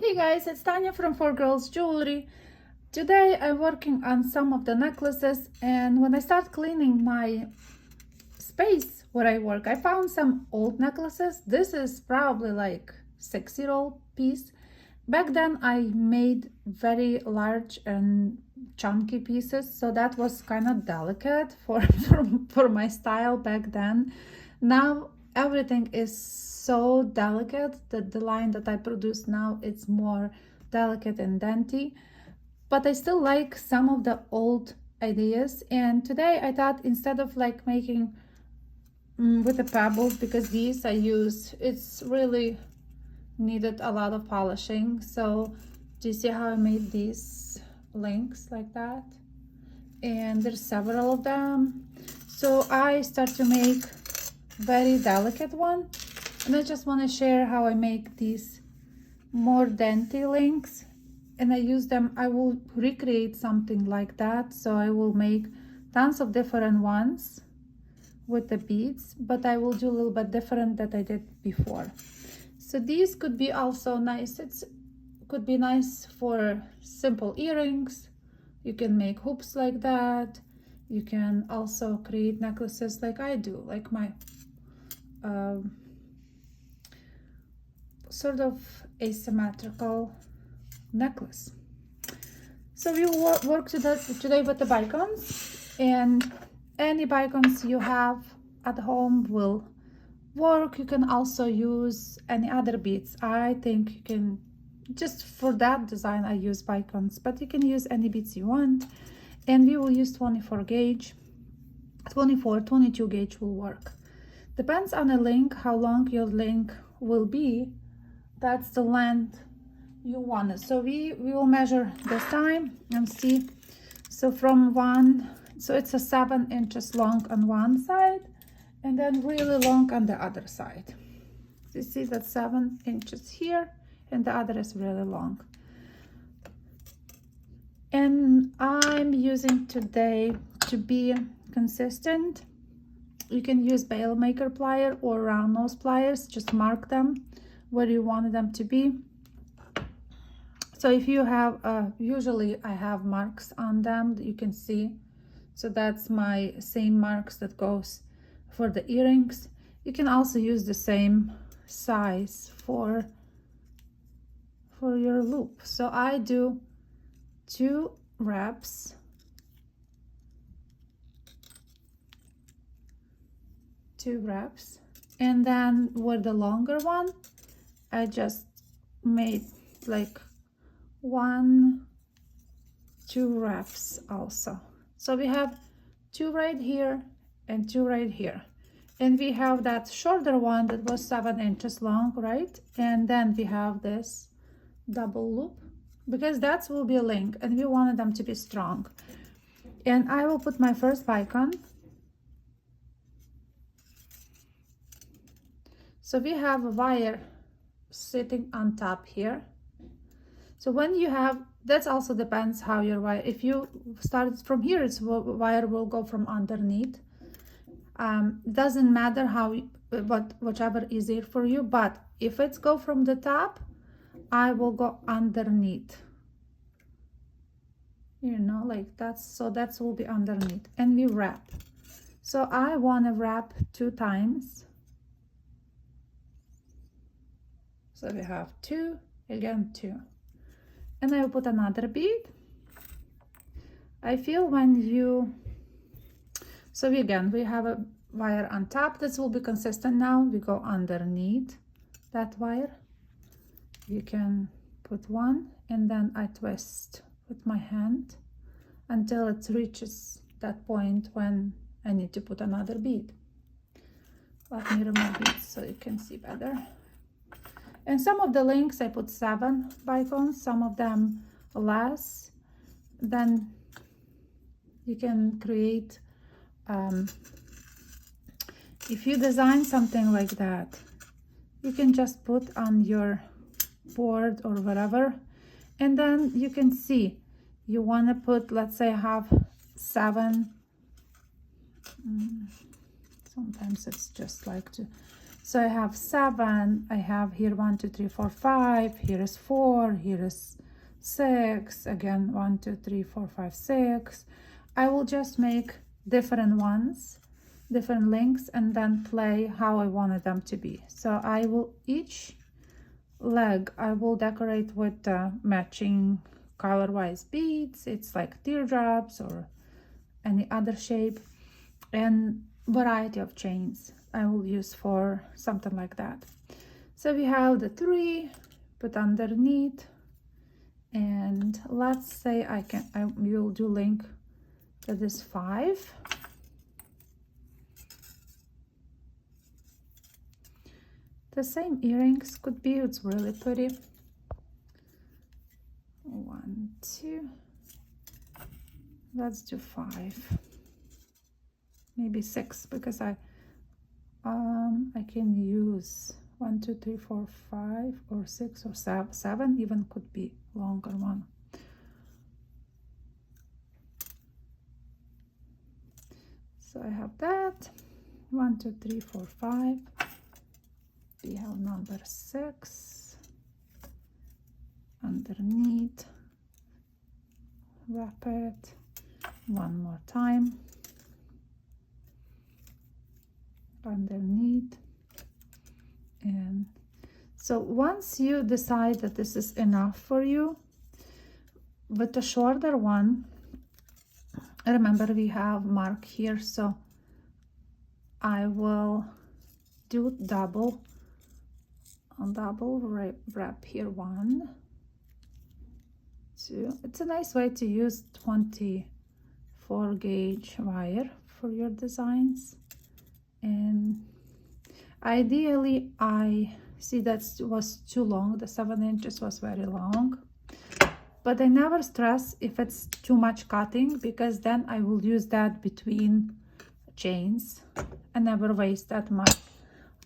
Hey guys, it's Tanya from 4Girls Jewelry. Today I'm working on some of the necklaces, and when I start cleaning my space where I work, I found some old necklaces. This is probably like 6-year-old piece. Back then I made very large and chunky pieces, so that was kind of delicate for my style back then. Now everything is so delicate that the line that I produce now, it's more delicate and dainty, but I still like some of the old ideas. And today I thought, instead of like making with the pebbles, because these I use, it's really needed a lot of polishing. So do you see how I made these links like that? And there's several of them. So I start to make very delicate one, and I just want to share how I make these more dainty links, and I use them. I will recreate something like that, so I will make tons of different ones with the beads, but I will do a little bit different that I did before. So these could be also nice. It could be nice for simple earrings. You can make hoops like that. You can also create necklaces like I do, like my sort of asymmetrical necklace. So we will work today with the bicons, and any bicons you have at home will work. You can also use any other beads. I think you can, just for that design I use bicons, but you can use any beads you want. And we will use 24 gauge. 24, 22 gauge will work. Depends on the link, how long your link will be. That's the length you want it. So we will measure this time and see. So from one, so it's a 7 inches long on one side, and then really long on the other side. You see that 7 inches here, and the other is really long. And I'm using today, to be consistent, you can use bail maker plier or round nose pliers. Just mark them where you want them to be. So if you have, usually I have marks on them that you can see. So that's my same marks that goes for the earrings. You can also use the same size for your loop. So I do 2 wraps. And then with the longer one, I just made like 1, 2 wraps also. So we have 2 right here and 2 right here, and we have that shorter one that was 7 inches long, right? And then we have this double loop, because that will be a link, and we wanted them to be strong. And I will put my first bicon. So we have a wire sitting on top here. So when you have, that also depends how your wire, if you start from here, it's wire will go from underneath. Doesn't matter how, whichever is easier for you, but if it's go from the top, I will go underneath, you know, like that's, so that will be underneath, and we wrap. So I want to wrap 2 times. So we have 2, again 2, and I will put another bead. I feel when you, so again we have a wire on top. This will be consistent. Now we go underneath that wire. You can put 1, and then I twist with my hand until it reaches that point when I need to put another bead. Let me remove beads so you can see better. And some of the links I put 7 bicons, some of them less. Then you can create, if you design something like that, you can just put on your board or whatever, and then you can see you want to put, let's say I have 7, sometimes it's just like to, So I have 7, I have here 1, 2, 3, 4, 5, here is 4, here is 6, again 1, 2, 3, 4, 5, 6. I will just make different ones, different links, and then play how I wanted them to be. So I will, each leg I will decorate with matching color-wise beads. It's like teardrops or any other shape, and variety of chains I will use for something like that. So we have the 3 put underneath, and let's say I will do link to this 5. The same earrings could be, it's really pretty. 1, 2, let's do 5, maybe 6, because I can use 1, 2, 3, 4, 5, or 6 or 7, even could be longer one. So I have that 1, 2, 3, 4, 5. We have number 6 underneath, wrap it one more time underneath. And so once you decide that this is enough for you, with the shorter one, remember we have mark here, so I will do double wrap here, 1, 2. It's a nice way to use 24 gauge wire for your designs. And ideally, I see that was too long, the 7 inches was very long, but I never stress if it's too much cutting, because then I will use that between chains. I never waste that much.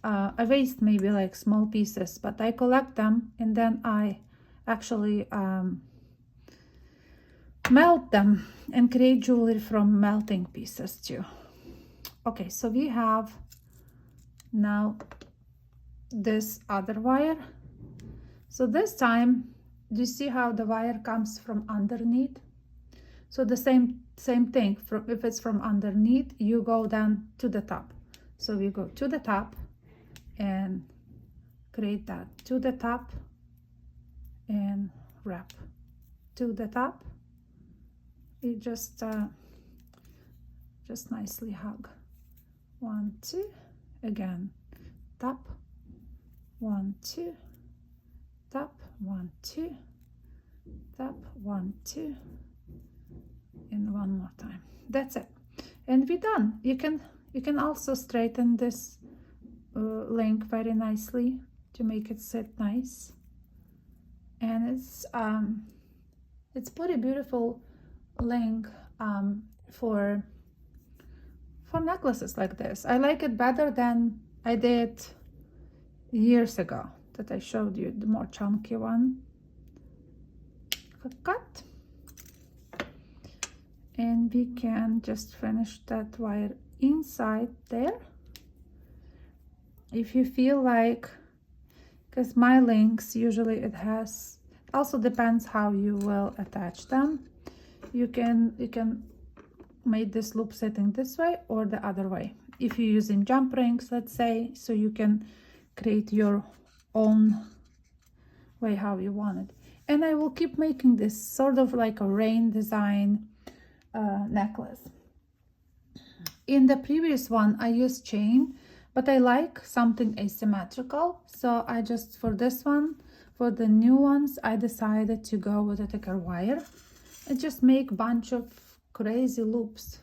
I waste maybe like small pieces, but I collect them, and then I actually melt them and create jewelry from melting pieces too. Okay, so we have now this other wire. So this time, do you see how the wire comes from underneath? So the same thing, if it's from underneath, you go down to the top. So we go to the top and create that, to the top and wrap, to the top. You just nicely hug. 1, 2, again, top, 1, 2, top, 1, 2, top, 1, 2, and one more time. That's it, and we're done. You can also straighten this link very nicely to make it sit nice, and it's pretty beautiful link for necklaces like this. I like it better than I did years ago that I showed you, the more chunky one. Cut, and we can just finish that wire inside there. If you feel like, because my links usually it also depends how you will attach them. You can make this loop sitting this way or the other way. If you're using jump rings, let's say, so you can create your own way how you want it. And I will keep making this sort of like a rain design necklace. In the previous one, I used chain, but I like something asymmetrical. So I just, for this one, for the new ones, I decided to go with a thicker wire and just make a bunch of crazy loops.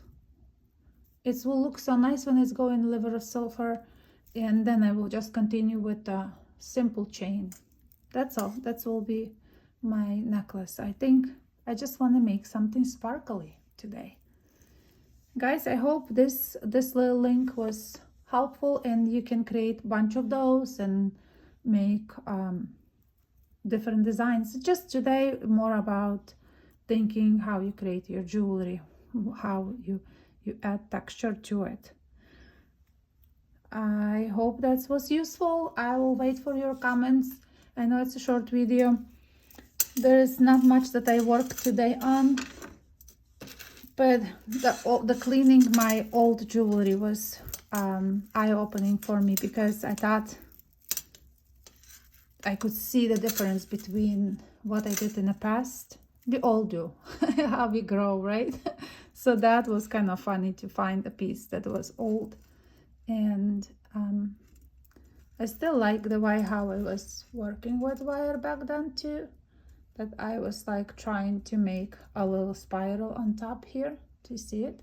It will look so nice when it's going liver of silver, and then I will just continue with the simple chain. That's all. That will be my necklace. I think I just want to make something sparkly today. Guys, I hope this little link was helpful, and you can create a bunch of those and make different designs. Just today more about thinking how you create your jewelry, how you add texture to it. I hope that was useful. I will wait for your comments. I know it's a short video. There is not much that I worked today on, but the cleaning my old jewelry was eye-opening for me, because I thought I could see the difference between what I did in the past. We all do, how we grow, right? So that was kind of funny to find a piece that was old. And I still like the way how I was working with wire back then too. But I was like trying to make a little spiral on top here. Do you see it?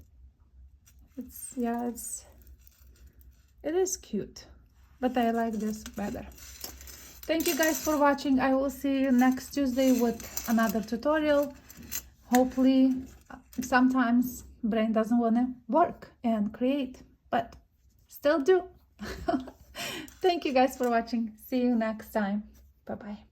It is cute, but I like this better. Thank you guys for watching. I will see you next Tuesday with another tutorial. Hopefully, sometimes brain doesn't want to work and create, but still do. Thank you guys for watching. See you next time. Bye-bye.